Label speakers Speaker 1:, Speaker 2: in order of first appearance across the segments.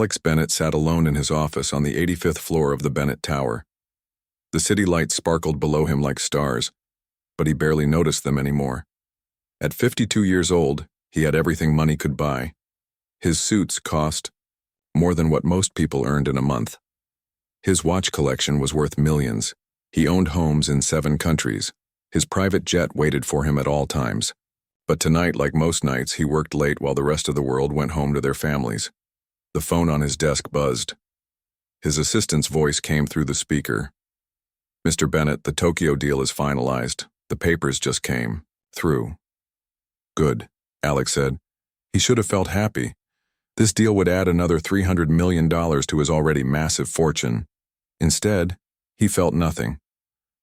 Speaker 1: Alex Bennett sat alone in his office on the 85th floor of the Bennett Tower. The city lights sparkled below him like stars, but he barely noticed them anymore. At 52 years old, he had everything money could buy. His suits cost more than what most people earned in a month. His watch collection was worth millions. He owned homes in 7 countries. His private jet waited for him at all times. But tonight, like most nights, he worked late while the rest of the world went home to their families. The phone on his desk buzzed. His assistant's voice came through the speaker. "Mr. Bennett, the Tokyo deal is finalized. The papers just came through." "Good," Alex said. He should have felt happy. This deal would add another $300 million to his already massive fortune. Instead, he felt nothing.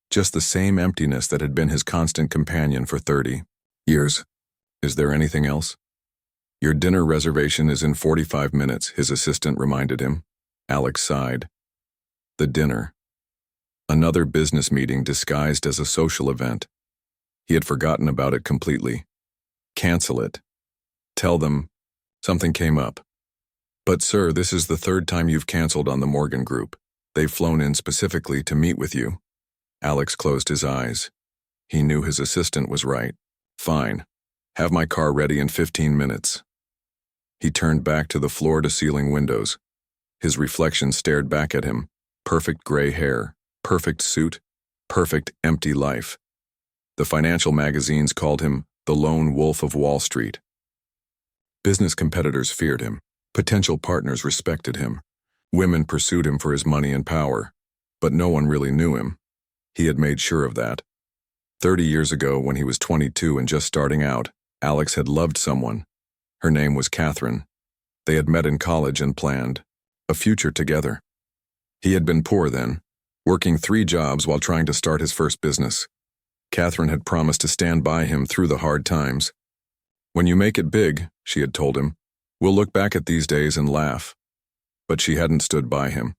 Speaker 1: Just the same emptiness that had been his constant companion for 30 years. "Is there anything else?" "Your dinner reservation is in 45 minutes, his assistant reminded him. Alex sighed. The dinner. Another business meeting disguised as a social event. He had forgotten about it completely. Cancel it. Tell them something came up. "But sir, this is the 3rd time you've canceled on the Morgan Group. They've flown in specifically to meet with you." Alex closed his eyes. He knew his assistant was right. "Fine. Have my car ready in 15 minutes. He turned back to the floor-to-ceiling windows. His reflection stared back at him. Perfect gray hair, perfect suit, perfect empty life. The financial magazines called him the lone wolf of Wall Street. Business competitors feared him. Potential partners respected him. Women pursued him for his money and power. But no one really knew him. He had made sure of that. 30 years ago, when he was 22 and just starting out, Alex had loved someone. Her name was Catherine. They had met in college and planned a future together. He had been poor then, working 3 jobs while trying to start his first business. Catherine had promised to stand by him through the hard times. "When you make it big," she had told him, "we'll look back at these days and laugh." But she hadn't stood by him.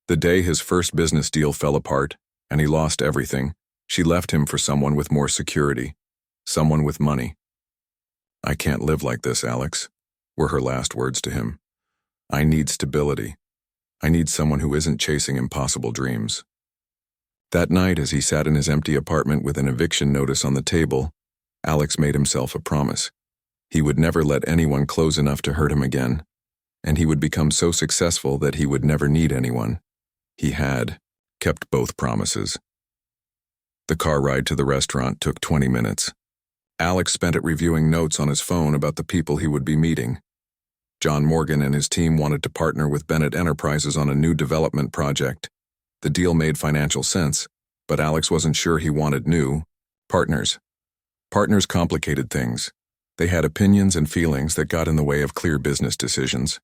Speaker 1: The day his first business deal fell apart, and he lost everything, she left him for someone with more security, someone with money. "I can't live like this, Alex," were her last words to him. "I need stability. I need someone who isn't chasing impossible dreams." That night, as he sat in his empty apartment with an eviction notice on the table, Alex made himself a promise. He would never let anyone close enough to hurt him again, and he would become so successful that he would never need anyone. He had kept both promises. The car ride to the restaurant took 20 minutes. Alex spent it reviewing notes on his phone about the people he would be meeting. John Morgan and his team wanted to partner with Bennett Enterprises on a new development project. The deal made financial sense, but Alex wasn't sure he wanted new partners. Partners complicated things. They had opinions and feelings that got in the way of clear business decisions.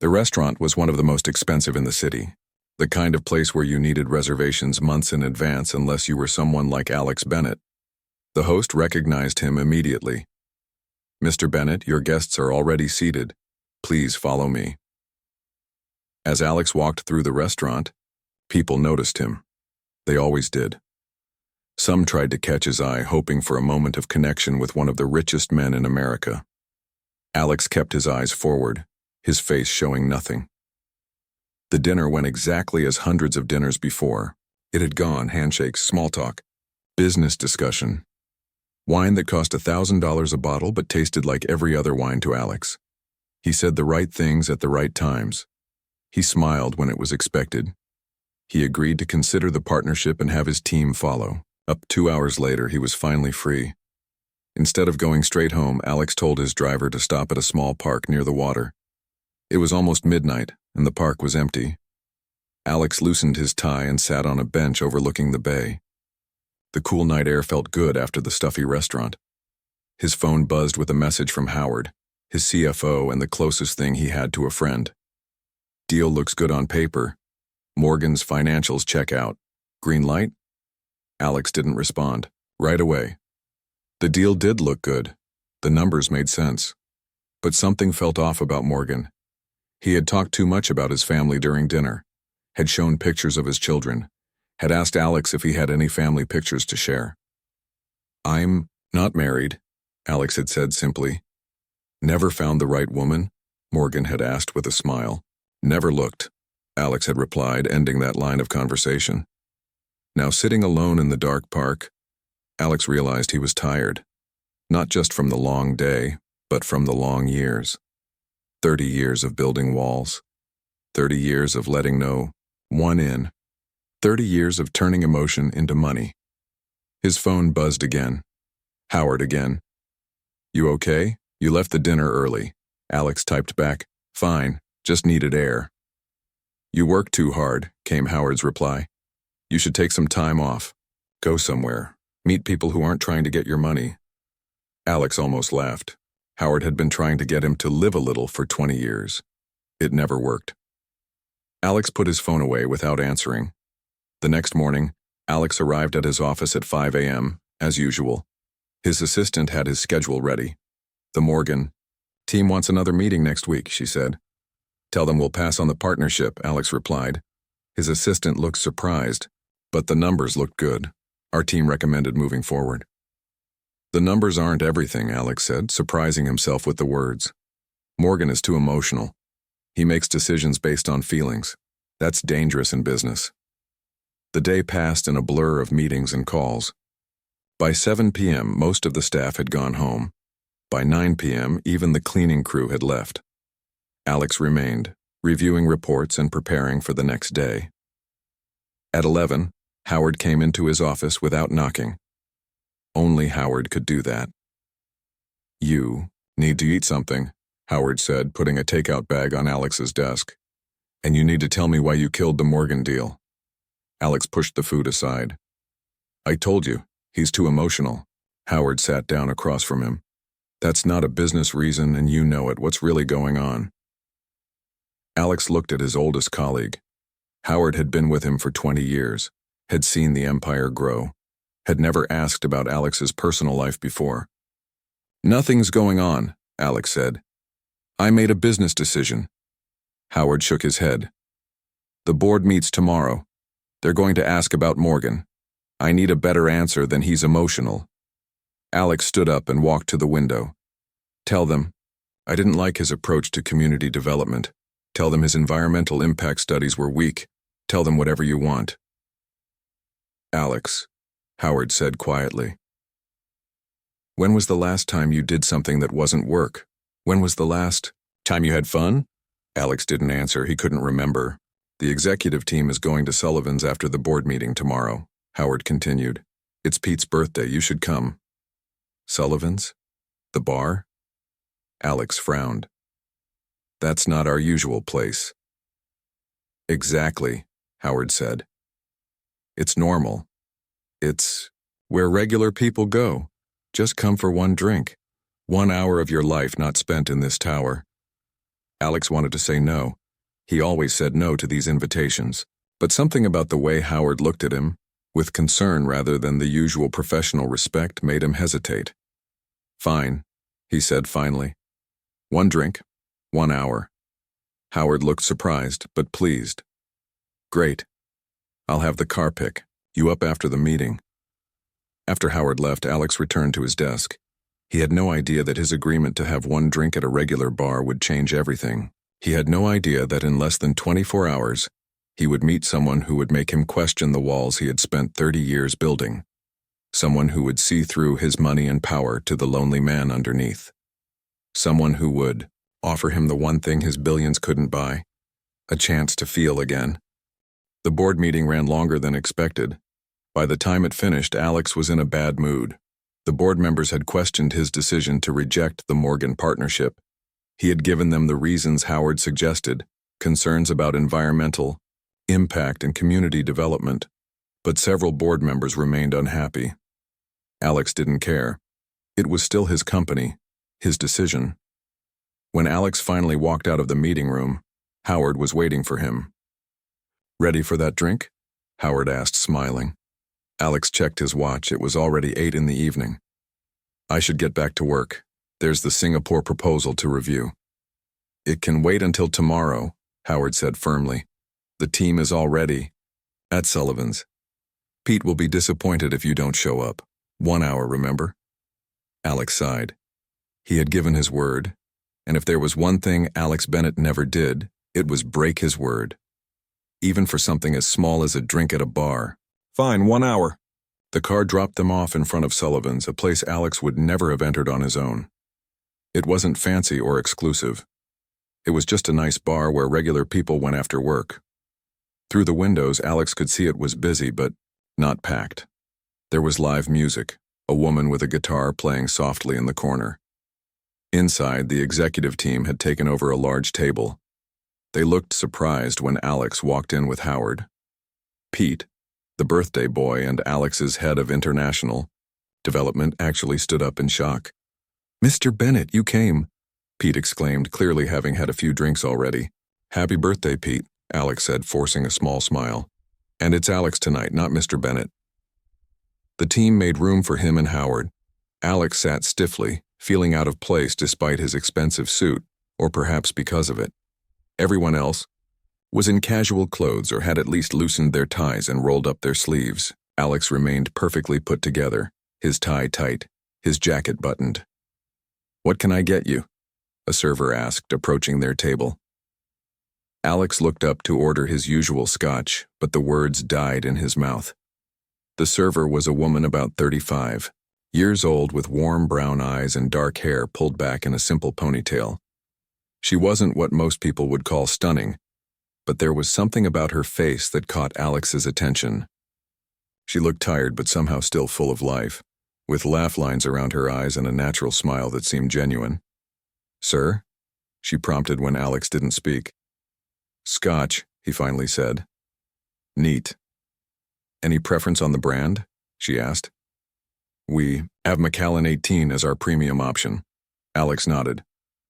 Speaker 1: The restaurant was one of the most expensive in the city, the kind of place where you needed reservations months in advance unless you were someone like Alex Bennett. The host recognized him immediately. "Mr. Bennett, your guests are already seated. Please follow me." As Alex walked through the restaurant, people noticed him. They always did. Some tried to catch his eye, hoping for a moment of connection with one of the richest men in America. Alex kept his eyes forward, his face showing nothing. The dinner went exactly as hundreds of dinners before. It had gone: handshakes, small talk, business discussion. Wine that cost $1,000 a bottle but tasted like every other wine to Alex. He said the right things at the right times. He smiled when it was expected. He agreed to consider the partnership and have his team follow. Up 2 hours later, he was finally free. Instead of going straight home, Alex told his driver to stop at a small park near the water. It was almost midnight, and the park was empty. Alex loosened his tie and sat on a bench overlooking the bay. The cool night air felt good after the stuffy restaurant. His phone buzzed with a message from Howard, his CFO and the closest thing he had to a friend. "Deal looks good on paper. Morgan's financials check out. Green light?" Alex didn't respond. Right away. The deal did look good. The numbers made sense. But something felt off about Morgan. He had talked too much about his family during dinner, had shown pictures of his children, had asked Alex if he had any family pictures to share. "I'm not married," Alex had said simply. "Never found the right woman," Morgan had asked with a smile. Never looked, Alex had replied, ending that line of conversation. Now sitting alone in the dark park, Alex realized he was tired. Not just from the long day, but from the long years. 30 years of building walls. 30 years of letting no one in. 30 years of turning emotion into money. His phone buzzed again. Howard again. "You okay? You left the dinner early." Alex typed back, "Fine, just needed air." "You work too hard," came Howard's reply. "You should take some time off. Go somewhere. Meet people who aren't trying to get your money." Alex almost laughed. Howard had been trying to get him to live a little for 20 years. It never worked. Alex put his phone away without answering. The next morning, Alex arrived at his office at 5 a.m., as usual. His assistant had his schedule ready. "The Morgan team wants another meeting next week," she said. "Tell them we'll pass on the partnership," Alex replied. His assistant looked surprised, but the numbers looked good. "Our team recommended moving forward." "The numbers aren't everything," Alex said, surprising himself with the words. "Morgan is too emotional. He makes decisions based on feelings. That's dangerous in business." The day passed in a blur of meetings and calls. By 7 p.m., most of the staff had gone home. By 9 p.m., even the cleaning crew had left. Alex remained, reviewing reports and preparing for the next day. At 11, Howard came into his office without knocking. Only Howard could do that. "You need to eat something," Howard said, putting a takeout bag on Alex's desk. "And you need to tell me why you killed the Morgan deal." Alex pushed the food aside. "I told you, he's too emotional." Howard sat down across from him. "That's not a business reason, and you know it. What's really going on?" Alex looked at his oldest colleague. Howard had been with him for 20 years, had seen the empire grow, had never asked about Alex's personal life before. "Nothing's going on," Alex said. "I made a business decision." Howard shook his head. "The board meets tomorrow. They're going to ask about Morgan. I need a better answer than he's emotional." Alex stood up and walked to the window. "Tell them, I didn't like his approach to community development. Tell them his environmental impact studies were weak. Tell them whatever you want." "Alex," Howard said quietly. "When was the last time you did something that wasn't work? When was the last time you had fun?" Alex didn't answer. He couldn't remember. "The executive team is going to Sullivan's after the board meeting tomorrow," Howard continued. "It's Pete's birthday. You should come." "Sullivan's? The bar?" Alex frowned. "That's not our usual place." "Exactly," Howard said. "It's normal. It's where regular people go. Just come for one drink. 1 hour of your life not spent in this tower." Alex wanted to say no. He always said no to these invitations. But something about the way Howard looked at him, with concern rather than the usual professional respect, made him hesitate. "Fine," he said finally. "One drink, 1 hour." Howard looked surprised, but pleased. "Great. I'll have the car pick you up after the meeting." After Howard left, Alex returned to his desk. He had no idea that his agreement to have one drink at a regular bar would change everything. He had no idea that in less than 24 hours, he would meet someone who would make him question the walls he had spent 30 years building. Someone who would see through his money and power to the lonely man underneath. Someone who would offer him the one thing his billions couldn't buy, a chance to feel again. The board meeting ran longer than expected. By the time it finished, Alex was in a bad mood. The board members had questioned his decision to reject the Morgan partnership. He had given them the reasons Howard suggested, concerns about environmental impact and community development, but several board members remained unhappy. Alex didn't care. It was still his company, his decision. When Alex finally walked out of the meeting room, Howard was waiting for him. "Ready for that drink?" Howard asked, smiling. Alex checked his watch. It was already 8 in the evening. "I should get back to work. There's the Singapore proposal to review." "It can wait until tomorrow," Howard said firmly. "The team is already at Sullivan's. Pete will be disappointed if you don't show up. 1 hour, remember?" Alex sighed. He had given his word. And if there was one thing Alex Bennett never did, it was break his word. Even for something as small as a drink at a bar. Fine, 1 hour. The car dropped them off in front of Sullivan's, a place Alex would never have entered on his own. It wasn't fancy or exclusive. It was just a nice bar where regular people went after work. Through the windows, Alex could see it was busy, but not packed. There was live music, a woman with a guitar playing softly in the corner. Inside, the executive team had taken over a large table. They looked surprised when Alex walked in with Howard. Pete, the birthday boy and Alex's head of international development, actually stood up in shock. "Mr. Bennett, you came," Pete exclaimed, clearly having had a few drinks already. "Happy birthday, Pete," Alex said, forcing a small smile. "And it's Alex tonight, not Mr. Bennett." The team made room for him and Howard. Alex sat stiffly, feeling out of place despite his expensive suit, or perhaps because of it. Everyone else was in casual clothes or had at least loosened their ties and rolled up their sleeves. Alex remained perfectly put together, his tie tight, his jacket buttoned. "What can I get you?" a server asked, approaching their table. Alex looked up to order his usual scotch, but the words died in his mouth. The server was a woman about 35, years old, with warm brown eyes and dark hair pulled back in a simple ponytail. She wasn't what most people would call stunning, but there was something about her face that caught Alex's attention. She looked tired but somehow still full of life, with laugh lines around her eyes and a natural smile that seemed genuine. "Sir?" she prompted when Alex didn't speak. "Scotch," he finally said. "Neat. Any preference on the brand?" she asked. "We have Macallan 18 as our premium option." Alex nodded.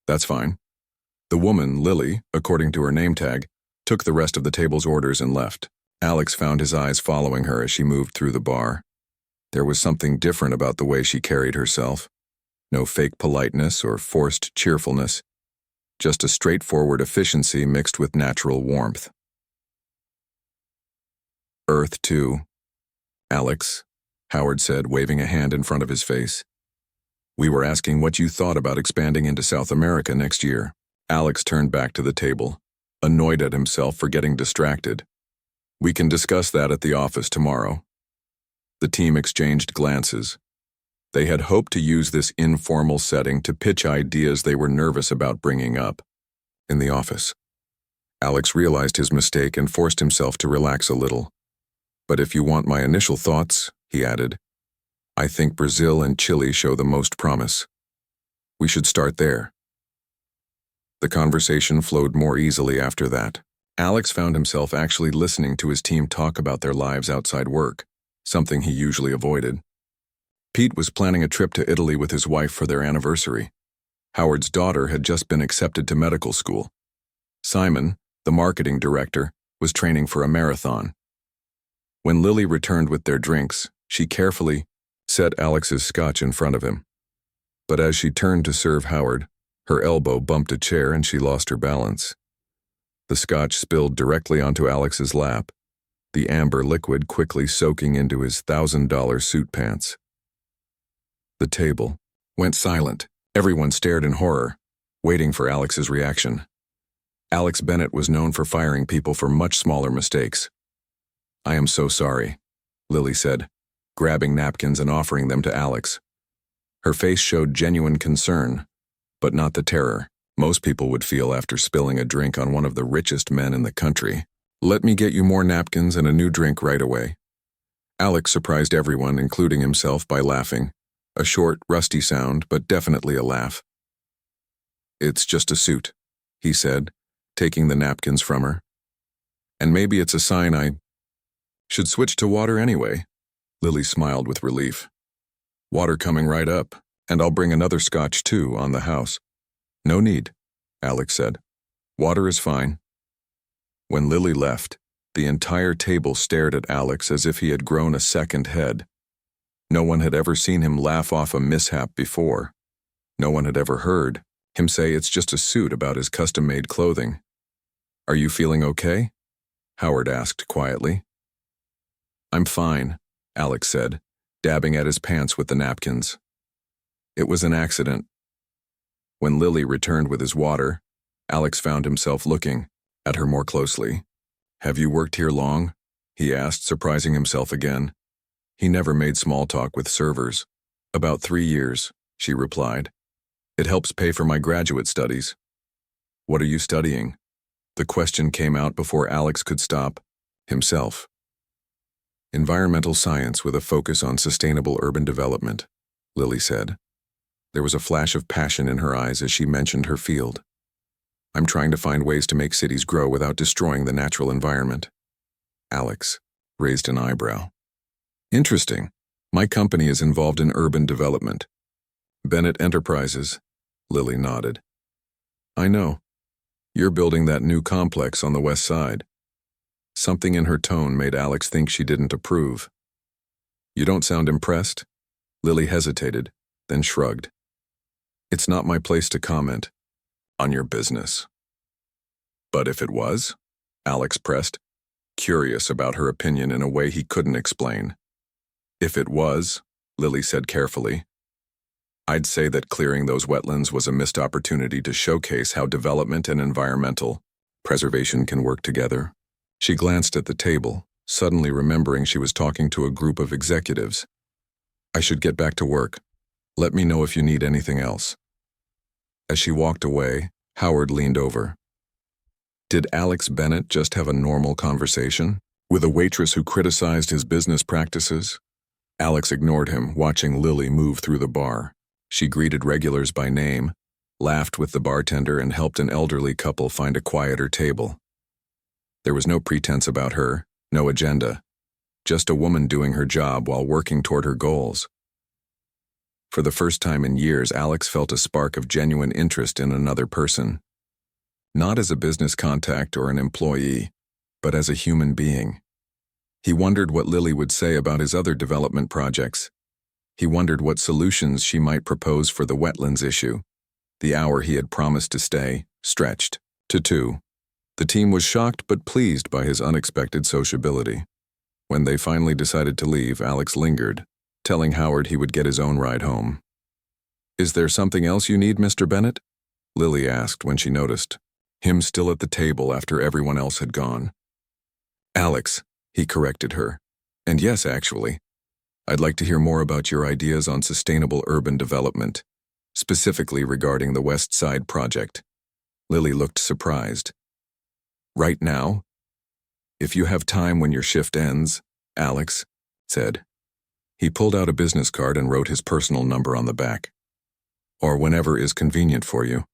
Speaker 1: "That's fine." The woman, Lily, according to her name tag, took the rest of the table's orders and left. Alex found his eyes following her as she moved through the bar. There was something different about the way she carried herself. No fake politeness or forced cheerfulness, just a straightforward efficiency mixed with natural warmth. "Earth 2. Alex," Howard said, waving a hand in front of his face. "We were asking what you thought about expanding into South America next year." Alex turned back to the table, annoyed at himself for getting distracted. "We can discuss that at the office tomorrow." The team exchanged glances. They had hoped to use this informal setting to pitch ideas they were nervous about bringing up. In the office, Alex realized his mistake and forced himself to relax a little. "But if you want my initial thoughts," he added, "I think Brazil and Chile show the most promise. We should start there." The conversation flowed more easily after that. Alex found himself actually listening to his team talk about their lives outside work, something he usually avoided. Pete was planning a trip to Italy with his wife for their anniversary. Howard's daughter had just been accepted to medical school. Simon, the marketing director, was training for a marathon. When Lily returned with their drinks, she carefully set Alex's scotch in front of him. But as she turned to serve Howard, her elbow bumped a chair and she lost her balance. The scotch spilled directly onto Alex's lap, the amber liquid quickly soaking into his $1,000 suit pants. The table went silent. Everyone stared in horror, waiting for Alex's reaction. Alex Bennett was known for firing people for much smaller mistakes. "I am so sorry," Lily said, grabbing napkins and offering them to Alex. Her face showed genuine concern, but not the terror most people would feel after spilling a drink on one of the richest men in the country. "Let me get you more napkins and a new drink right away." Alex surprised everyone, including himself, by laughing. A short, rusty sound, but definitely a laugh. "It's just a suit," he said, taking the napkins from her. "And maybe it's a sign I should switch to water anyway." Lily smiled with relief. "Water coming right up, and I'll bring another scotch too, on the house." "No need," Alex said. "Water is fine." When Lily left, the entire table stared at Alex as if he had grown a second head. No one had ever seen him laugh off a mishap before. No one had ever heard him say it's just a suit about his custom-made clothing. "Are you feeling okay?" Howard asked quietly. "I'm fine," Alex said, dabbing at his pants with the napkins. "It was an accident." When Lily returned with his water, Alex found himself looking at her more closely. "Have you worked here long?" he asked, surprising himself again. He never made small talk with servers. "About 3 years," she replied. "It helps pay for my graduate studies." "What are you studying?" The question came out before Alex could stop himself. "Environmental science with a focus on sustainable urban development," Lily said. There was a flash of passion in her eyes as she mentioned her field. "I'm trying to find ways to make cities grow without destroying the natural environment." Alex raised an eyebrow. "Interesting. My company is involved in urban development." "Bennett Enterprises," Lily nodded. "I know. You're building that new complex on the west side." Something in her tone made Alex think she didn't approve. "You don't sound impressed?" Lily hesitated, then shrugged. "It's not my place to comment on your business." "But if it was?" Alex pressed, curious about her opinion in a way he couldn't explain. "If it was," Lily said carefully, "I'd say that clearing those wetlands was a missed opportunity to showcase how development and environmental preservation can work together." She glanced at the table, suddenly remembering she was talking to a group of executives. "I should get back to work. Let me know if you need anything else." As she walked away, Howard leaned over. Did Alex Bennett just have a normal conversation with a waitress who criticized his business practices? Alex ignored him, watching Lily move through the bar. She greeted regulars by name, laughed with the bartender, and helped an elderly couple find a quieter table. There was no pretense about her, no agenda, just a woman doing her job while working toward her goals. For the first time in years, Alex felt a spark of genuine interest in another person. Not as a business contact or an employee, but as a human being. He wondered what Lily would say about his other development projects. He wondered what solutions she might propose for the wetlands issue. The hour he had promised to stay stretched to 2. The team was shocked but pleased by his unexpected sociability. When they finally decided to leave, Alex lingered, telling Howard he would get his own ride home. "Is there something else you need, Mr. Bennett?" Lily asked when she noticed him still at the table after everyone else had gone. "Alex," he corrected her. "And yes, actually. I'd like to hear more about your ideas on sustainable urban development, specifically regarding the West Side project." Lily looked surprised. "Right now? If you have time when your shift ends," Alex said. He pulled out a business card and wrote his personal number on the back. "Or whenever is convenient for you.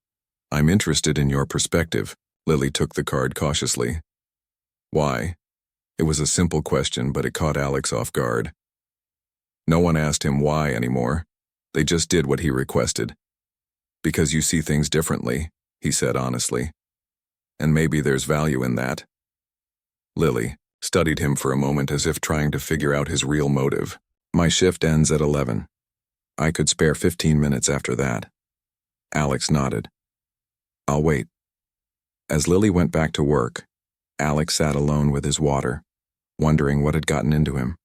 Speaker 1: I'm interested in your perspective." Lily took the card cautiously. "Why?" It was a simple question, but it caught Alex off guard. No one asked him why anymore. They just did what he requested. "Because you see things differently," he said honestly. "And maybe there's value in that." Lily studied him for a moment as if trying to figure out his real motive. "My shift ends at 11. I could spare 15 minutes after that." Alex nodded. "I'll wait." As Lily went back to work, Alex sat alone with his water, wondering what had gotten into him.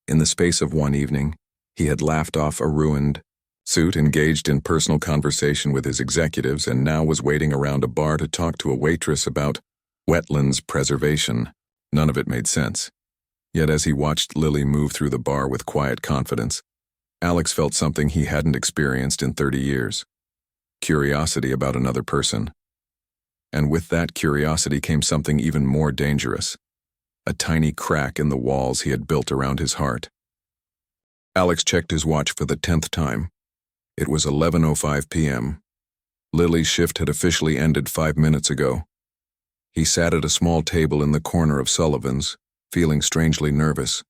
Speaker 1: In the space of one evening, he had laughed off a ruined suit, engaged in personal conversation with his executives, and now was waiting around a bar to talk to a waitress about wetlands preservation. None of it made sense. Yet as he watched Lily move through the bar with quiet confidence, Alex felt something he hadn't experienced in 30 years. Curiosity about another person. And with that curiosity came something even more dangerous. A tiny crack in the walls he had built around his heart. Alex checked his watch for the 10th time. It was 11:05 p.m. Lily's shift had officially ended 5 minutes ago. He sat at a small table in the corner of Sullivan's, feeling strangely nervous.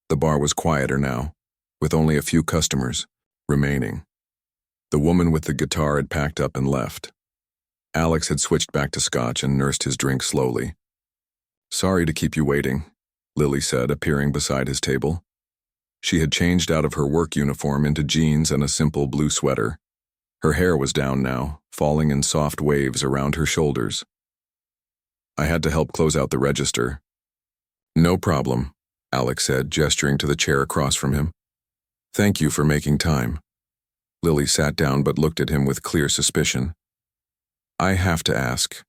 Speaker 1: The bar was quieter now, with only a few customers remaining. The woman with the guitar had packed up and left. Alex had switched back to scotch and nursed his drink slowly. "Sorry to keep you waiting," Lily said, appearing beside his table. She had changed out of her work uniform into jeans and a simple blue sweater. Her hair was down now, falling in soft waves around her shoulders. "I had to help close out the register." "No problem," Alex said, gesturing to the chair across from him. "Thank you for making time." Lily sat down but looked at him with clear suspicion. I have to ask,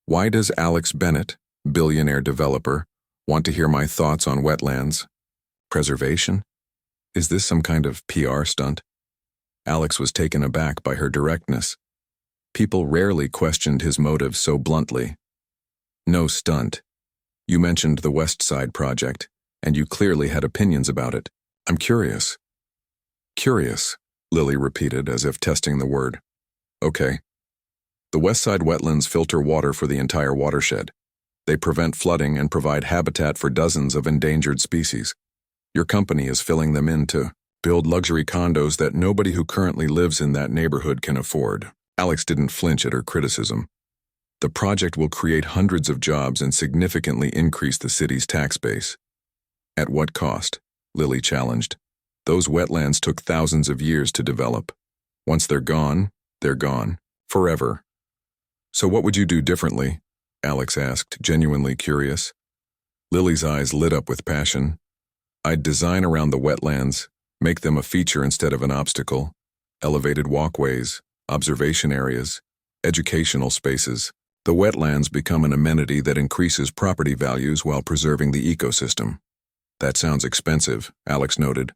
Speaker 1: why does Alex Bennett, billionaire developer, want to hear my thoughts on wetlands preservation? Is this some kind of PR stunt? Alex was taken aback by her directness. People rarely questioned his motives so bluntly. No stunt. You mentioned the West Side project, and you clearly had opinions about it. I'm curious. Curious, Lily repeated as if testing the word. Okay. The West Side wetlands filter water for the entire watershed. They prevent flooding and provide habitat for dozens of endangered species. Your company is filling them in to build luxury condos that nobody who currently lives in that neighborhood can afford. Alex didn't flinch at her criticism. The project will create hundreds of jobs and significantly increase the city's tax base. At what cost? Lily challenged. Those wetlands took thousands of years to develop. Once they're gone, forever. So what would you do differently? Alex asked, genuinely curious. Lily's eyes lit up with passion. I'd design around the wetlands, make them a feature instead of an obstacle, elevated walkways, observation areas, educational spaces. The wetlands become an amenity that increases property values while preserving the ecosystem. That sounds expensive, Alex noted.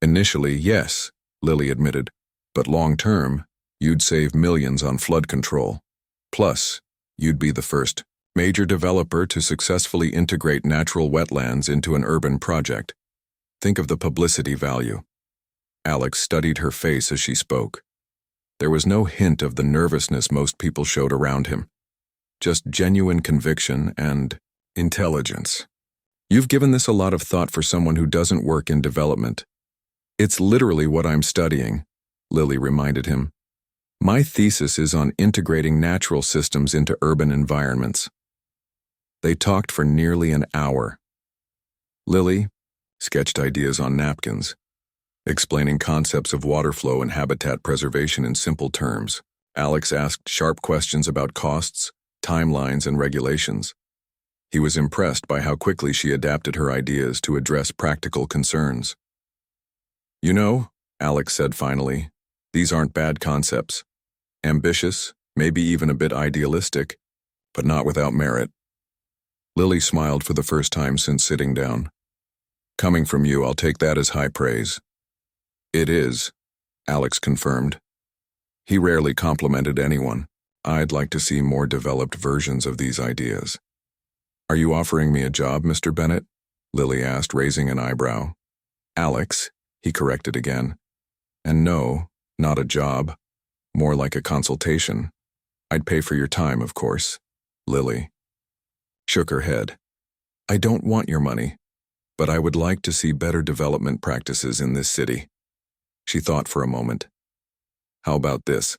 Speaker 1: Initially, yes, Lily admitted, but long-term, you'd save millions on flood control. Plus, you'd be the first major developer to successfully integrate natural wetlands into an urban project. Think of the publicity value. Alex studied her face as she spoke. There was no hint of the nervousness most people showed around him. Just genuine conviction and intelligence. You've given this a lot of thought for someone who doesn't work in development. It's literally what I'm studying, Lily reminded him. My thesis is on integrating natural systems into urban environments. They talked for nearly an hour. Lily sketched ideas on napkins, explaining concepts of water flow and habitat preservation in simple terms. Alex asked sharp questions about costs, timelines, and regulations. He was impressed by how quickly she adapted her ideas to address practical concerns. You know, Alex said finally, these aren't bad concepts. Ambitious, maybe even a bit idealistic, but not without merit. Lily smiled for the first time since sitting down. Coming from you, I'll take that as high praise. It is, Alex confirmed. He rarely complimented anyone. I'd like to see more developed versions of these ideas. Are you offering me a job, Mr. Bennett? Lily asked, raising an eyebrow. Alex, he corrected again. And no, not a job. More like a consultation. I'd pay for your time, of course. Lily shook her head. I don't want your money, but I would like to see better development practices in this city. She thought for a moment. How about this?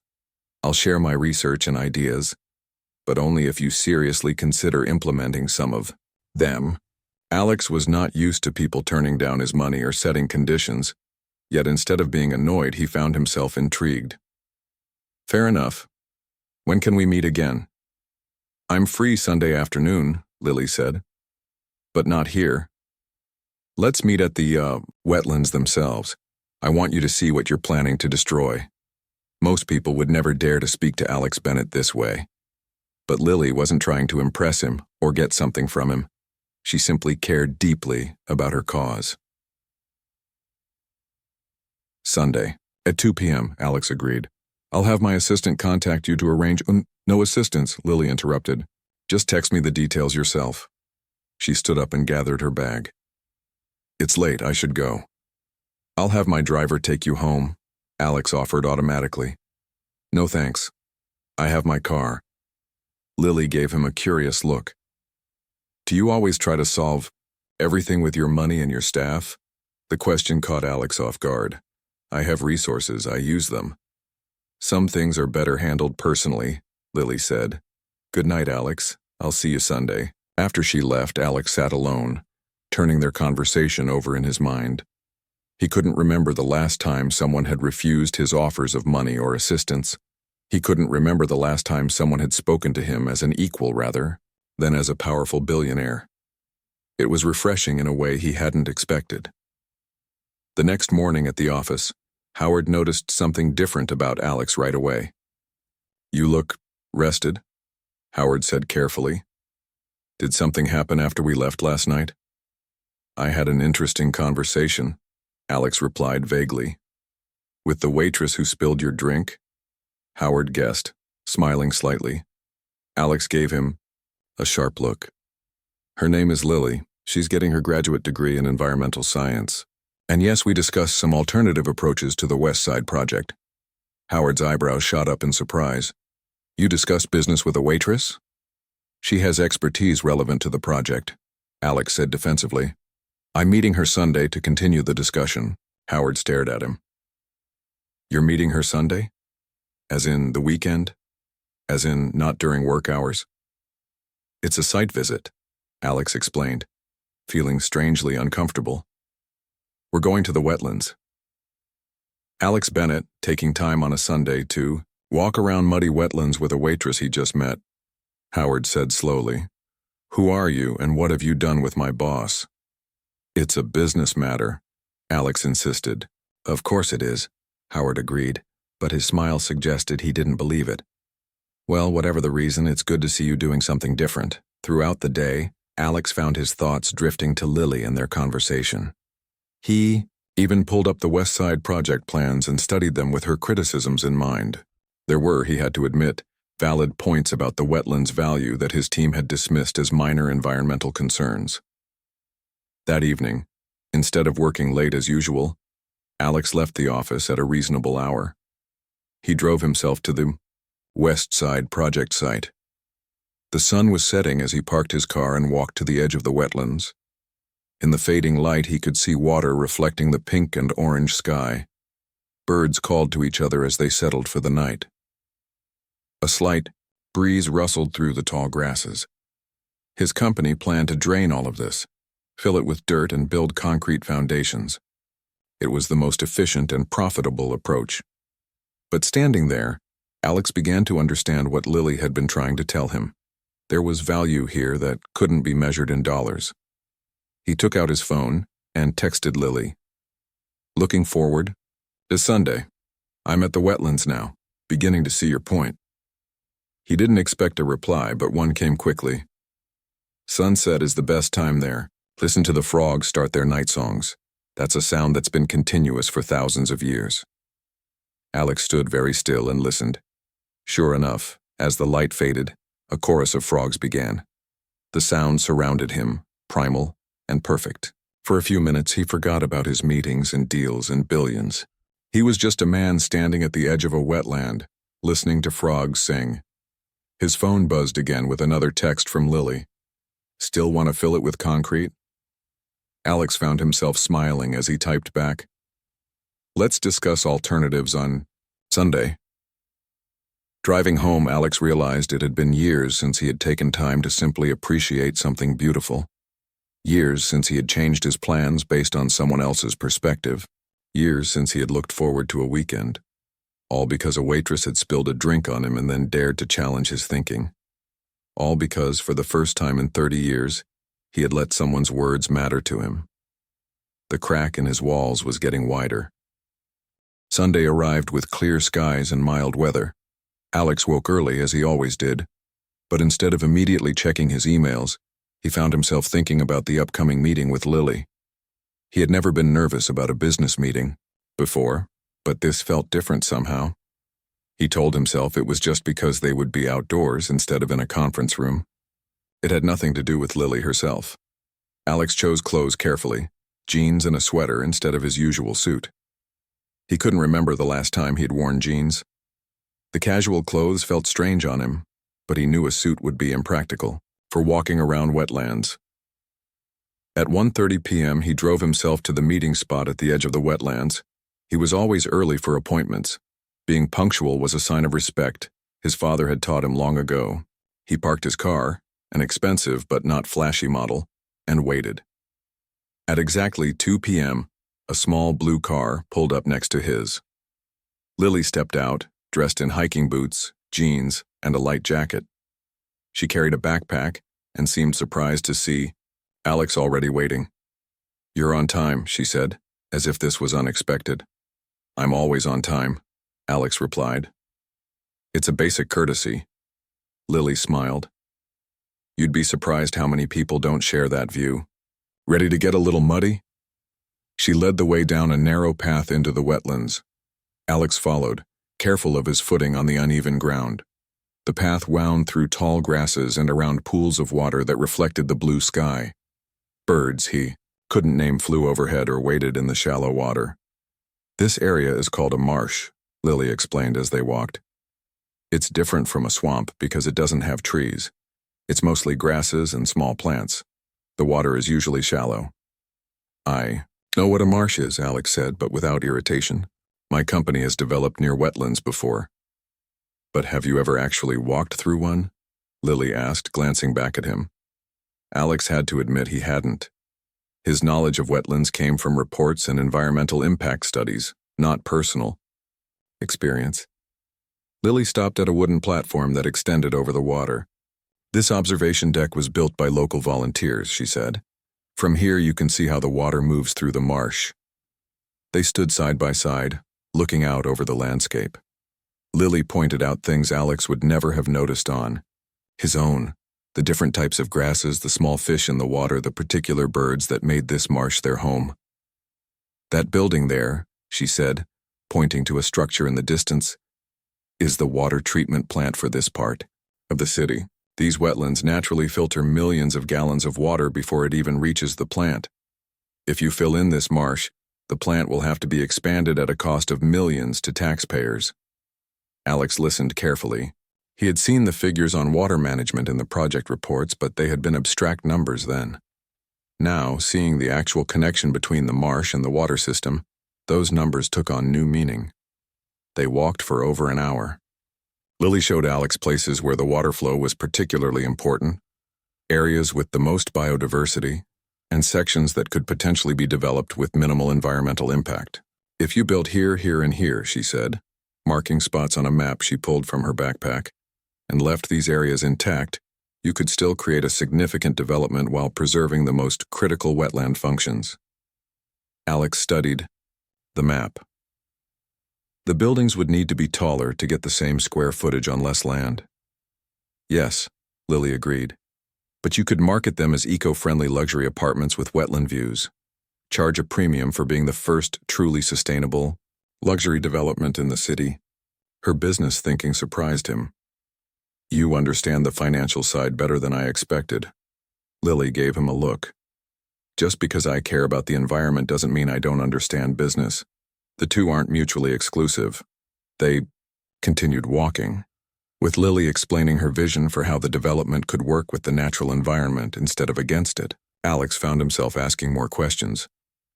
Speaker 1: I'll share my research and ideas, but only if you seriously consider implementing some of them. Alex was not used to people turning down his money or setting conditions, yet instead of being annoyed, he found himself intrigued. Fair enough. When can we meet again? I'm free Sunday afternoon, Lily said. But not here. Let's meet at the wetlands themselves. I want you to see what you're planning to destroy. Most people would never dare to speak to Alex Bennett this way. But Lily wasn't trying to impress him or get something from him. She simply cared deeply about her cause. Sunday, at 2 p.m., Alex agreed. I'll have my assistant contact you to arrange— No assistance, Lily interrupted. Just text me the details yourself. She stood up and gathered her bag. It's late, I should go. I'll have my driver take you home, Alex offered automatically. No thanks. I have my car. Lily gave him a curious look. Do you always try to solve everything with your money and your staff? The question caught Alex off guard. I have resources, I use them. Some things are better handled personally, Lily said. Good night, Alex. I'll see you Sunday. After she left, Alex sat alone, turning their conversation over in his mind. He couldn't remember the last time someone had refused his offers of money or assistance. He couldn't remember the last time someone had spoken to him as an equal rather than as a powerful billionaire. It was refreshing in a way he hadn't expected. The next morning at the office, Howard noticed something different about Alex right away. "You look rested," Howard said carefully. "Did something happen after we left last night?" "I had an interesting conversation," Alex replied vaguely. "With the waitress who spilled your drink?" Howard guessed, smiling slightly. Alex gave him a sharp look. "Her name is Lily. She's getting her graduate degree in environmental science. And yes, we discussed some alternative approaches to the West Side project." Howard's eyebrows shot up in surprise. "You discussed business with a waitress?" "She has expertise relevant to the project," Alex said defensively. "I'm meeting her Sunday to continue the discussion." Howard stared at him. "You're meeting her Sunday? As in the weekend? As in not during work hours?" "It's a site visit," Alex explained, feeling strangely uncomfortable. "We're going to the wetlands." Alex Bennett, taking time on a Sunday to walk around muddy wetlands with a waitress he just met. Howard said slowly, "Who are you and what have you done with my boss?" "It's a business matter," Alex insisted. "Of course it is," Howard agreed, but his smile suggested he didn't believe it. "Well, whatever the reason, it's good to see you doing something different." Throughout the day, Alex found his thoughts drifting to Lily and their conversation. He even pulled up the West Side project plans and studied them with her criticisms in mind. There were, he had to admit, valid points about the wetlands' value that his team had dismissed as minor environmental concerns. That evening, instead of working late as usual, Alex left the office at a reasonable hour. He drove himself to the West Side project site. The sun was setting as he parked his car and walked to the edge of the wetlands. In the fading light, he could see water reflecting the pink and orange sky. Birds called to each other as they settled for the night. A slight breeze rustled through the tall grasses. His company planned to drain all of this, fill it with dirt and build concrete foundations. It was the most efficient and profitable approach. But standing there, Alex began to understand what Lily had been trying to tell him. There was value here that couldn't be measured in dollars. He took out his phone and texted Lily. "Looking forward to Sunday. I'm at the wetlands now, beginning to see your point." He didn't expect a reply, but one came quickly. "Sunset is the best time there. Listen to the frogs start their night songs. That's a sound that's been continuous for thousands of years." Alex stood very still and listened. Sure enough, as the light faded, a chorus of frogs began. The sound surrounded him, primal and perfect. For a few minutes, he forgot about his meetings and deals and billions. He was just a man standing at the edge of a wetland, listening to frogs sing. His phone buzzed again with another text from Lily. "Still want to fill it with concrete?" Alex found himself smiling as he typed back, "Let's discuss alternatives on Sunday." Driving home, Alex realized it had been years since he had taken time to simply appreciate something beautiful. Years since he had changed his plans based on someone else's perspective. Years since he had looked forward to a weekend. All because a waitress had spilled a drink on him and then dared to challenge his thinking. All because, for the first time in 30 years, he had let someone's words matter to him. The crack in his walls was getting wider. Sunday arrived with clear skies and mild weather. Alex woke early, as he always did, but instead of immediately checking his emails, he found himself thinking about the upcoming meeting with Lily. He had never been nervous about a business meeting before, but this felt different somehow. He told himself it was just because they would be outdoors instead of in a conference room. It had nothing to do with Lily herself. Alex chose clothes carefully, jeans and a sweater instead of his usual suit. He couldn't remember the last time he'd worn jeans. The casual clothes felt strange on him, but he knew a suit would be impractical for walking around wetlands. At 1:30 p.m., he drove himself to the meeting spot at the edge of the wetlands. He was always early for appointments. Being punctual was a sign of respect, his father had taught him long ago. He parked his car, an expensive but not flashy model, and waited. At exactly 2 p.m., a small blue car pulled up next to his. Lily stepped out, dressed in hiking boots, jeans, and a light jacket. She carried a backpack and seemed surprised to see Alex already waiting. "You're on time," she said, as if this was unexpected. I'm always on time, Alex replied. It's a basic courtesy. Lily smiled. You'd be surprised how many people don't share that view. Ready to get a little muddy? She led the way down a narrow path into the wetlands. Alex followed, careful of his footing on the uneven ground. The path wound through tall grasses and around pools of water that reflected the blue sky. Birds, he couldn't name, flew overhead or waded in the shallow water. This area is called a marsh, Lily explained as they walked. It's different from a swamp because it doesn't have trees. It's mostly grasses and small plants. The water is usually shallow. I know what a marsh is, Alex said, but without irritation. My company has developed near wetlands before. But have you ever actually walked through one? Lily asked, glancing back at him. Alex had to admit he hadn't. His knowledge of wetlands came from reports and environmental impact studies, not personal experience. Lily stopped at a wooden platform that extended over the water. This observation deck was built by local volunteers, she said. From here you can see how the water moves through the marsh. They stood side by side, looking out over the landscape. Lily pointed out things Alex would never have noticed on his own. The different types of grasses, the small fish in the water, the particular birds that made this marsh their home. That building there, she said, pointing to a structure in the distance, is the water treatment plant for this part of the city. These wetlands naturally filter millions of gallons of water before it even reaches the plant. If you fill in this marsh, the plant will have to be expanded at a cost of millions to taxpayers. Alex listened carefully. He had seen the figures on water management in the project reports, but they had been abstract numbers then. Now, seeing the actual connection between the marsh and the water system, those numbers took on new meaning. They walked for over an hour. Lily showed Alex places where the water flow was particularly important, areas with the most biodiversity, and sections that could potentially be developed with minimal environmental impact. If you built here, here, and here, she said, marking spots on a map she pulled from her backpack, and left these areas intact, you could still create a significant development while preserving the most critical wetland functions. Alex studied the map. The buildings would need to be taller to get the same square footage on less land. Yes, Lily agreed, but you could market them as eco-friendly luxury apartments with wetland views, charge a premium for being the first truly sustainable luxury development in the city. Her business thinking surprised him. You understand the financial side better than I expected. Lily gave him a look. Just because I care about the environment doesn't mean I don't understand business. The two aren't mutually exclusive. They continued walking, with Lily explaining her vision for how the development could work with the natural environment instead of against it. Alex found himself asking more questions,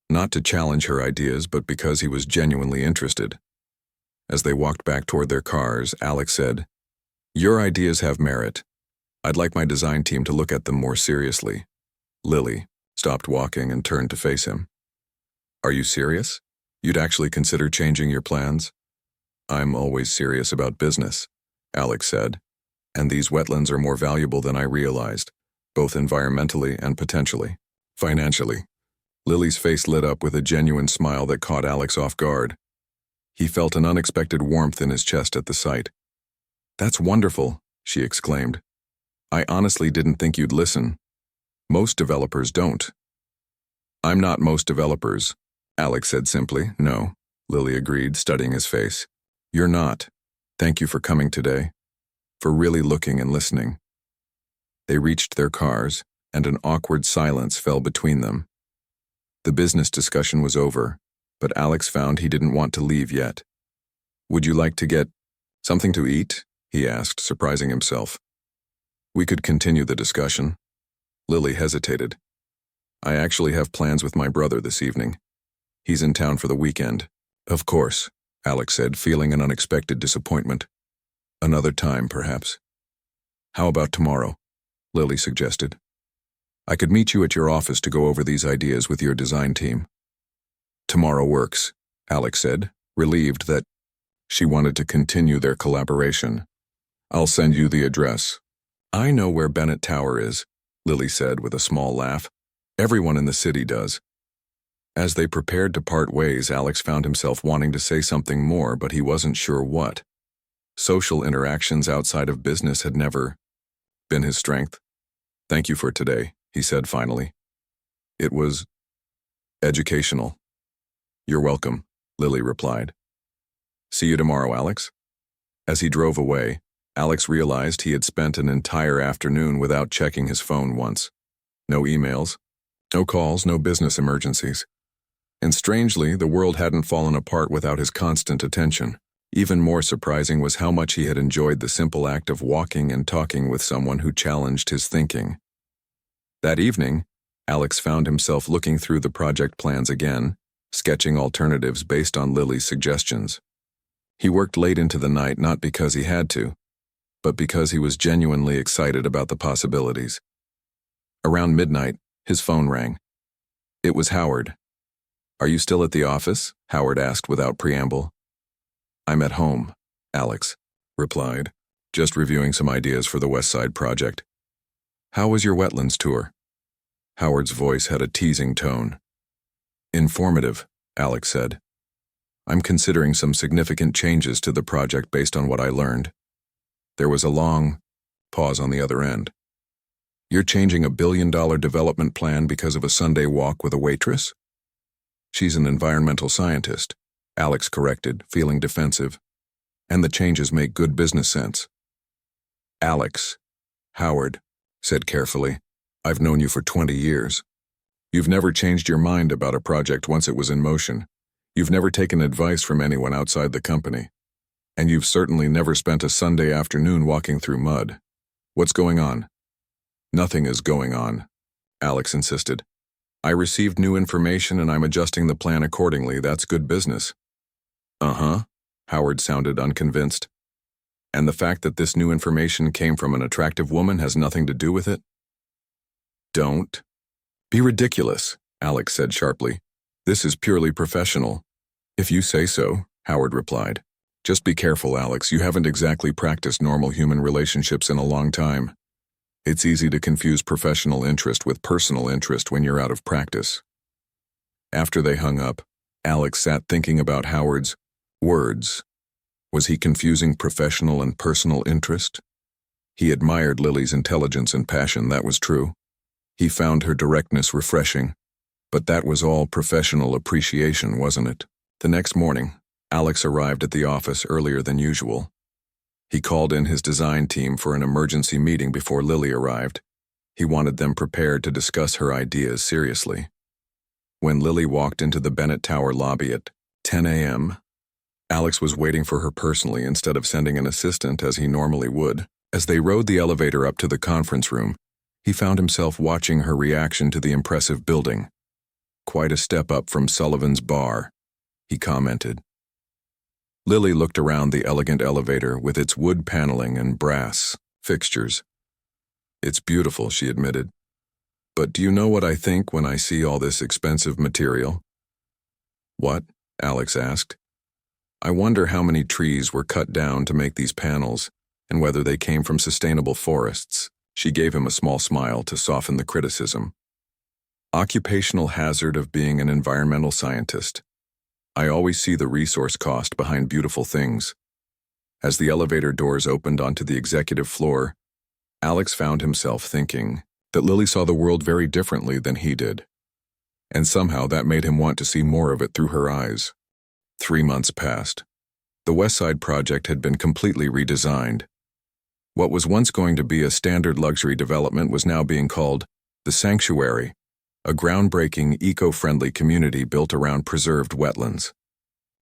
Speaker 1: not to challenge her ideas, but because he was genuinely interested. As they walked back toward their cars, Alex said, "Your ideas have merit. I'd like my design team to look at them more seriously." Lily stopped walking and turned to face him. "Are you serious? You'd actually consider changing your plans?" "I'm always serious about business," Alex said, "and these wetlands are more valuable than I realized, both environmentally and potentially financially." Lily's face lit up with a genuine smile that caught Alex off guard. He felt an unexpected warmth in his chest at the sight. "That's wonderful," she exclaimed. "I honestly didn't think you'd listen. Most developers don't." "I'm not most developers," Alex said simply. "No," Lily agreed, studying his face. "You're not. Thank you for coming today, for really looking and listening." They reached their cars, and an awkward silence fell between them. The business discussion was over, but Alex found he didn't want to leave yet. "Would you like to get something to eat?" he asked, surprising himself. "We could continue the discussion." Lily hesitated. "I actually have plans with my brother this evening. He's in town for the weekend." "Of course," Alex said, feeling an unexpected disappointment. "Another time, perhaps." "How about tomorrow?" Lily suggested. "I could meet you at your office to go over these ideas with your design team." "Tomorrow works," Alex said, relieved that she wanted to continue their collaboration. "I'll send you the address." "I know where Bennett Tower is," Lily said with a small laugh. "Everyone in the city does." As they prepared to part ways, Alex found himself wanting to say something more, but he wasn't sure what. Social interactions outside of business had never been his strength. "Thank you for today," he said finally. "It was educational." "You're welcome," Lily replied. "See you tomorrow, Alex." As he drove away, Alex realized he had spent an entire afternoon without checking his phone once. No emails, no calls, no business emergencies. And strangely, the world hadn't fallen apart without his constant attention. Even more surprising was how much he had enjoyed the simple act of walking and talking with someone who challenged his thinking. That evening, Alex found himself looking through the project plans again, sketching alternatives based on Lily's suggestions. He worked late into the night not because he had to, but because he was genuinely excited about the possibilities. Around midnight, his phone rang. It was Howard. "Are you still at the office?" Howard asked without preamble. "I'm at home," Alex replied, "just reviewing some ideas for the West Side project." "How was your wetlands tour?" Howard's voice had a teasing tone. "Informative," Alex said. "I'm considering some significant changes to the project based on what I learned." There was a long pause on the other end. "You're changing a billion-dollar development plan because of a Sunday walk with a waitress?" "She's an environmental scientist," Alex corrected, feeling defensive. "And the changes make good business sense." "Alex," Howard said carefully, "I've known you for 20 years. You've never changed your mind about a project once it was in motion. You've never taken advice from anyone outside the company. And you've certainly never spent a Sunday afternoon walking through mud. What's going on?" "Nothing is going on," Alex insisted. "I received new information and I'm adjusting the plan accordingly. That's good business." "Uh-huh," Howard sounded unconvinced. "And the fact that this new information came from an attractive woman has nothing to do with it?" "Don't be ridiculous," Alex said sharply. "This is purely professional." "If you say so," Howard replied. "Just be careful, Alex. You haven't exactly practiced normal human relationships in a long time. It's easy to confuse professional interest with personal interest when you're out of practice." After they hung up, Alex sat thinking about Howard's words. Was he confusing professional and personal interest? He admired Lily's intelligence and passion, that was true. He found her directness refreshing. But that was all professional appreciation, wasn't it? The next morning, Alex arrived at the office earlier than usual. He called in his design team for an emergency meeting before Lily arrived. He wanted them prepared to discuss her ideas seriously. When Lily walked into the Bennett Tower lobby at 10 a.m., Alex was waiting for her personally instead of sending an assistant as he normally would. As they rode the elevator up to the conference room, he found himself watching her reaction to the impressive building. "Quite a step up from Sullivan's Bar," he commented. Lily looked around the elegant elevator with its wood paneling and brass fixtures. "It's beautiful," she admitted. "But do you know what I think when I see all this expensive material?" "What?" Alex asked. "I wonder how many trees were cut down to make these panels, and whether they came from sustainable forests." She gave him a small smile to soften the criticism. "Occupational hazard of being an environmental scientist. I always see the resource cost behind beautiful things." As the elevator doors opened onto the executive floor, Alex found himself thinking that Lily saw the world very differently than he did. And somehow that made him want to see more of it through her eyes. 3 months passed. The West Side project had been completely redesigned. What was once going to be a standard luxury development was now being called the Sanctuary, a groundbreaking, eco-friendly community built around preserved wetlands.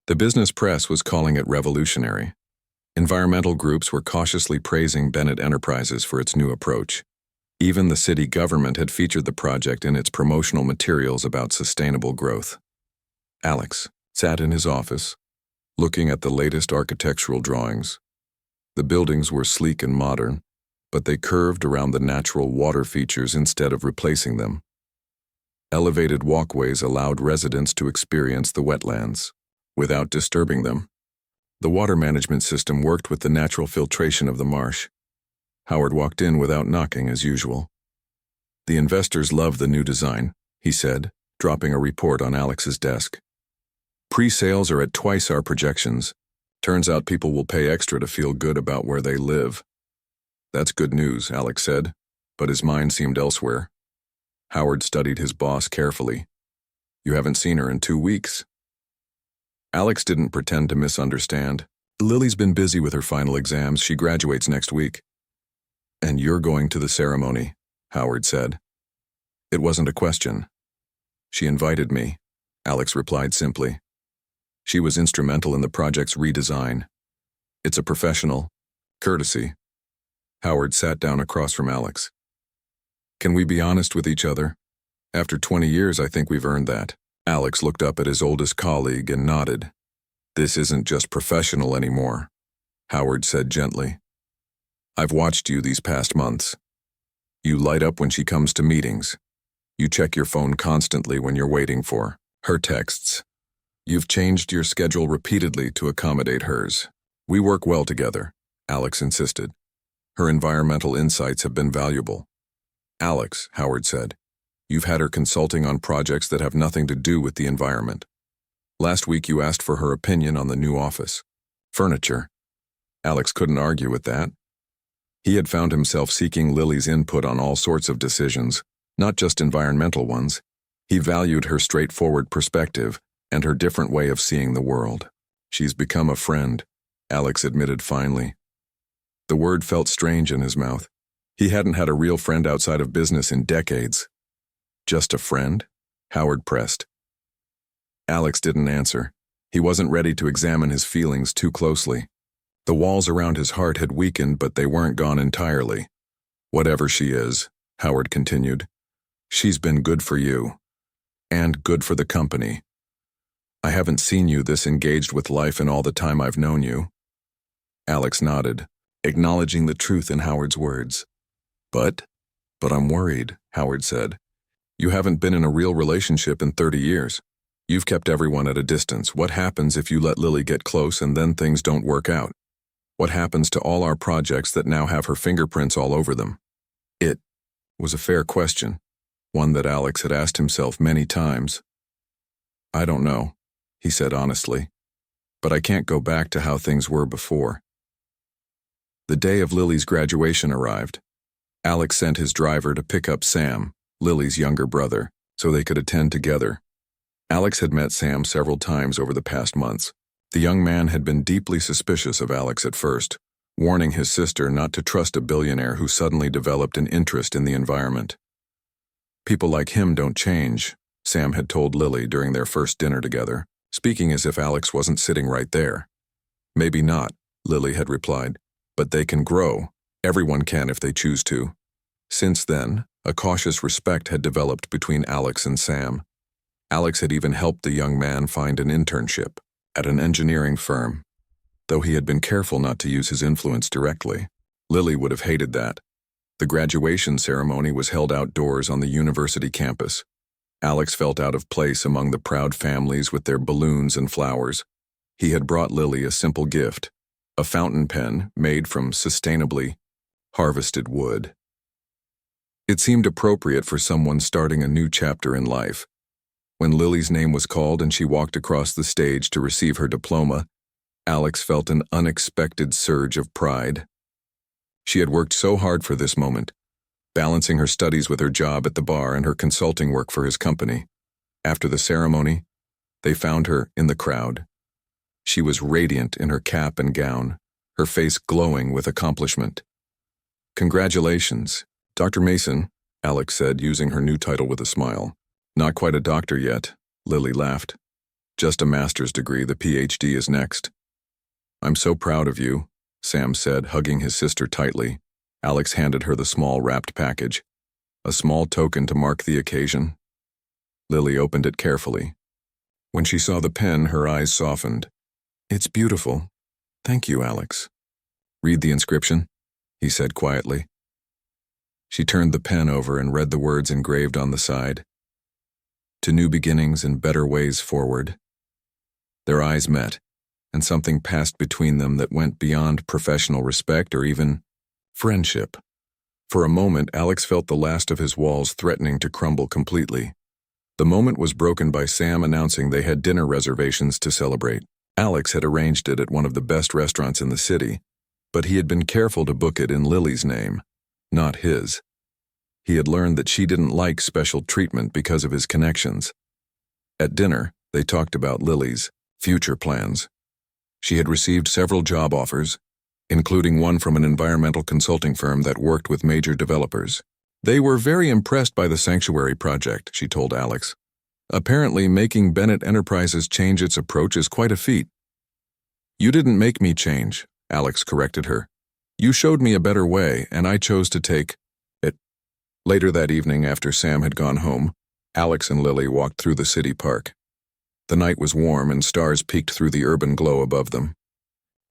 Speaker 1: The business press was calling it revolutionary. Environmental groups were cautiously praising Bennett Enterprises for its new approach. Even the city government had featured the project in its promotional materials about sustainable growth. Alex sat in his office, looking at the latest architectural drawings. The buildings were sleek and modern, but they curved around the natural water features instead of replacing them. Elevated walkways allowed residents to experience the wetlands without disturbing them. The water management system worked with the natural filtration of the marsh. Howard walked in without knocking as usual. "The investors love the new design," he said, dropping a report on Alex's desk. Pre-sales are at twice our projections. Turns out people will pay extra to feel good about where they live. That's good news, Alex said, but his mind seemed elsewhere. Howard studied his boss carefully. You haven't seen her in 2 weeks. Alex didn't pretend to misunderstand. Lily's been busy with her final exams. She graduates next week. And you're going to the ceremony, Howard said. It wasn't a question. She invited me, Alex replied simply. She was instrumental in the project's redesign. It's a professional courtesy. Howard sat down across from Alex. Can we be honest with each other? After 20 years, I think we've earned that. Alex looked up at his oldest colleague and nodded. This isn't just professional anymore, Howard said gently. I've watched you these past months. You light up when she comes to meetings. You check your phone constantly when you're waiting for her texts. You've changed your schedule repeatedly to accommodate hers. We work well together, Alex insisted. Her environmental insights have been valuable. Alex, Howard said, you've had her consulting on projects that have nothing to do with the environment. Last week you asked for her opinion on the new office. Furniture. Alex couldn't argue with that. He had found himself seeking Lily's input on all sorts of decisions, not just environmental ones. He valued her straightforward perspective and her different way of seeing the world. She's become a friend, Alex admitted finally. The word felt strange in his mouth. He hadn't had a real friend outside of business in decades. Just a friend? Howard pressed. Alex didn't answer. He wasn't ready to examine his feelings too closely. The walls around his heart had weakened, but they weren't gone entirely. Whatever she is, Howard continued, she's been good for you. And good for the company. I haven't seen you this engaged with life in all the time I've known you. Alex nodded, acknowledging the truth in Howard's words. But I'm worried, Howard said. You haven't been in a real relationship in 30 years. You've kept everyone at a distance. What happens if you let Lily get close and then things don't work out? What happens to all our projects that now have her fingerprints all over them? It was a fair question, one that Alex had asked himself many times. I don't know, he said honestly, but I can't go back to how things were before. The day of Lily's graduation arrived. Alex sent his driver to pick up Sam, Lily's younger brother, so they could attend together. Alex had met Sam several times over the past months. The young man had been deeply suspicious of Alex at first, warning his sister not to trust a billionaire who suddenly developed an interest in the environment. People like him don't change, Sam had told Lily during their first dinner together, speaking as if Alex wasn't sitting right there. Maybe not, Lily had replied, but they can grow. Everyone can if they choose to. Since then, a cautious respect had developed between Alex and Sam. Alex had even helped the young man find an internship at an engineering firm, though he had been careful not to use his influence directly. Lily would have hated that. The graduation ceremony was held outdoors on the university campus. Alex felt out of place among the proud families with their balloons and flowers. He had brought Lily a simple gift, a fountain pen made from sustainably harvested wood. It seemed appropriate for someone starting a new chapter in life. When Lily's name was called and she walked across the stage to receive her diploma, Alex felt an unexpected surge of pride. She had worked so hard for this moment, balancing her studies with her job at the bar and her consulting work for his company. After the ceremony, they found her in the crowd. She was radiant in her cap and gown, her face glowing with accomplishment. Congratulations, Dr. Mason, Alex said, using her new title with a smile. Not quite a doctor yet, Lily laughed. Just a master's degree, the PhD is next. I'm so proud of you, Sam said, hugging his sister tightly. Alex handed her the small wrapped package. A small token to mark the occasion. Lily opened it carefully. When she saw the pen, her eyes softened. It's beautiful. Thank you, Alex. Read the inscription, he said quietly. She turned the pen over and read the words engraved on the side. To new beginnings and better ways forward. Their eyes met, and something passed between them that went beyond professional respect or even friendship. For a moment, Alex felt the last of his walls threatening to crumble completely. The moment was broken by Sam announcing they had dinner reservations to celebrate. Alex had arranged it at one of the best restaurants in the city, but he had been careful to book it in Lily's name, not his. He had learned that she didn't like special treatment because of his connections. At dinner, they talked about Lily's future plans. She had received several job offers, including one from an environmental consulting firm that worked with major developers. They were very impressed by the sanctuary project, she told Alex. Apparently, making Bennett Enterprises change its approach is quite a feat. You didn't make me change, Alex corrected her. You showed me a better way, and I chose to take it. Later that evening, after Sam had gone home, Alex and Lily walked through the city park. The night was warm and stars peeked through the urban glow above them.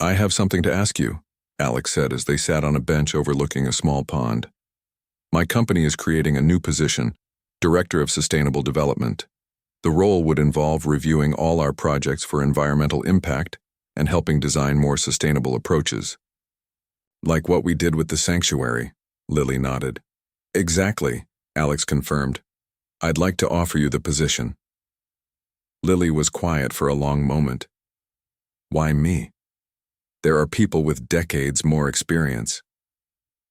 Speaker 1: I have something to ask you, Alex said as they sat on a bench overlooking a small pond. My company is creating a new position, Director of Sustainable Development. The role would involve reviewing all our projects for environmental impact and helping design more sustainable approaches. Like what we did with the sanctuary, Lily nodded. Exactly, Alex confirmed. I'd like to offer you the position. Lily was quiet for a long moment. Why me? There are people with decades more experience.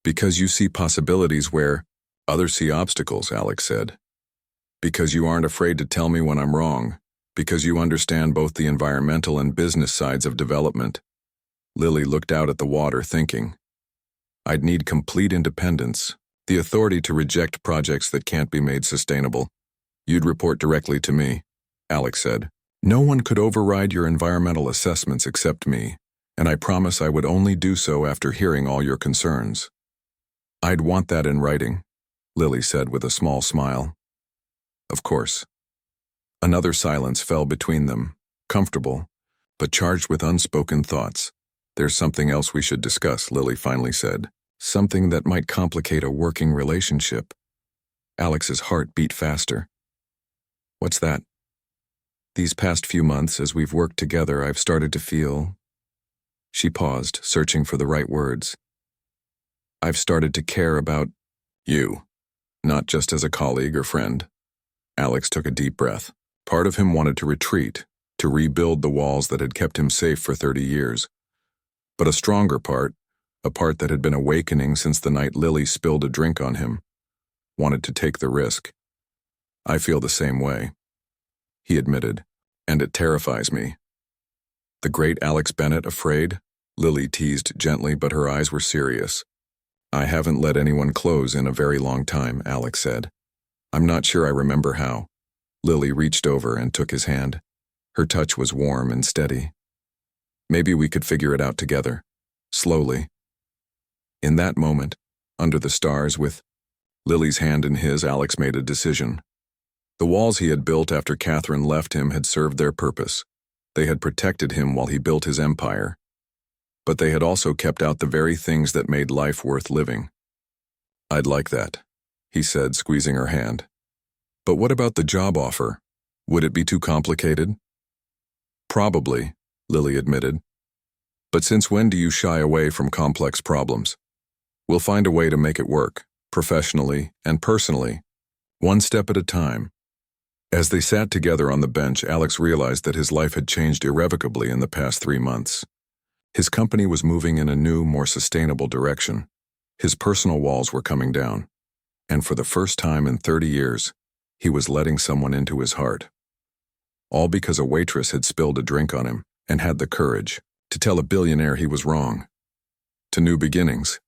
Speaker 1: Because you see possibilities where others see obstacles, Alex said. Because you aren't afraid to tell me when I'm wrong. Because you understand both the environmental and business sides of development. Lily looked out at the water thinking. I'd need complete independence, the authority to reject projects that can't be made sustainable. You'd report directly to me, Alex said. No one could override your environmental assessments except me, and I promise I would only do so after hearing all your concerns. I'd want that in writing, Lily said with a small smile. Of course. Another silence fell between them, comfortable, but charged with unspoken thoughts. There's something else we should discuss, Lily finally said. Something that might complicate a working relationship. Alex's heart beat faster. What's that? These past few months, as we've worked together, I've started to feel... She paused, searching for the right words. I've started to care about you, not just as a colleague or friend. Alex took a deep breath. Part of him wanted to retreat, to rebuild the walls that had kept him safe for 30 years. But a stronger part, a part that had been awakening since the night Lily spilled a drink on him, wanted to take the risk. I feel the same way, he admitted, and it terrifies me. The great Alex Bennett afraid? Lily teased gently, but her eyes were serious. I haven't let anyone close in a very long time, Alex said. I'm not sure I remember how. Lily reached over and took his hand. Her touch was warm and steady. Maybe we could figure it out together, slowly. In that moment, under the stars with Lily's hand in his, Alex made a decision. The walls he had built after Catherine left him had served their purpose. They had protected him while he built his empire. But they had also kept out the very things that made life worth living. I'd like that, he said, squeezing her hand. But what about the job offer? Would it be too complicated? Probably, Lily admitted. But since when do you shy away from complex problems? We'll find a way to make it work, professionally and personally, one step at a time. As they sat together on the bench, Alex realized that his life had changed irrevocably in the past 3 months. His company was moving in a new, more sustainable direction. His personal walls were coming down. And for the first time in 30 years, he was letting someone into his heart. All because a waitress had spilled a drink on him and had the courage to tell a billionaire he was wrong. To new beginnings,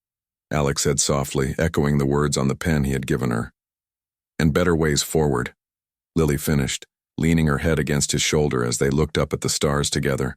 Speaker 1: Alex said softly, echoing the words on the pen he had given her. And better ways forward, Lily finished, leaning her head against his shoulder as they looked up at the stars together.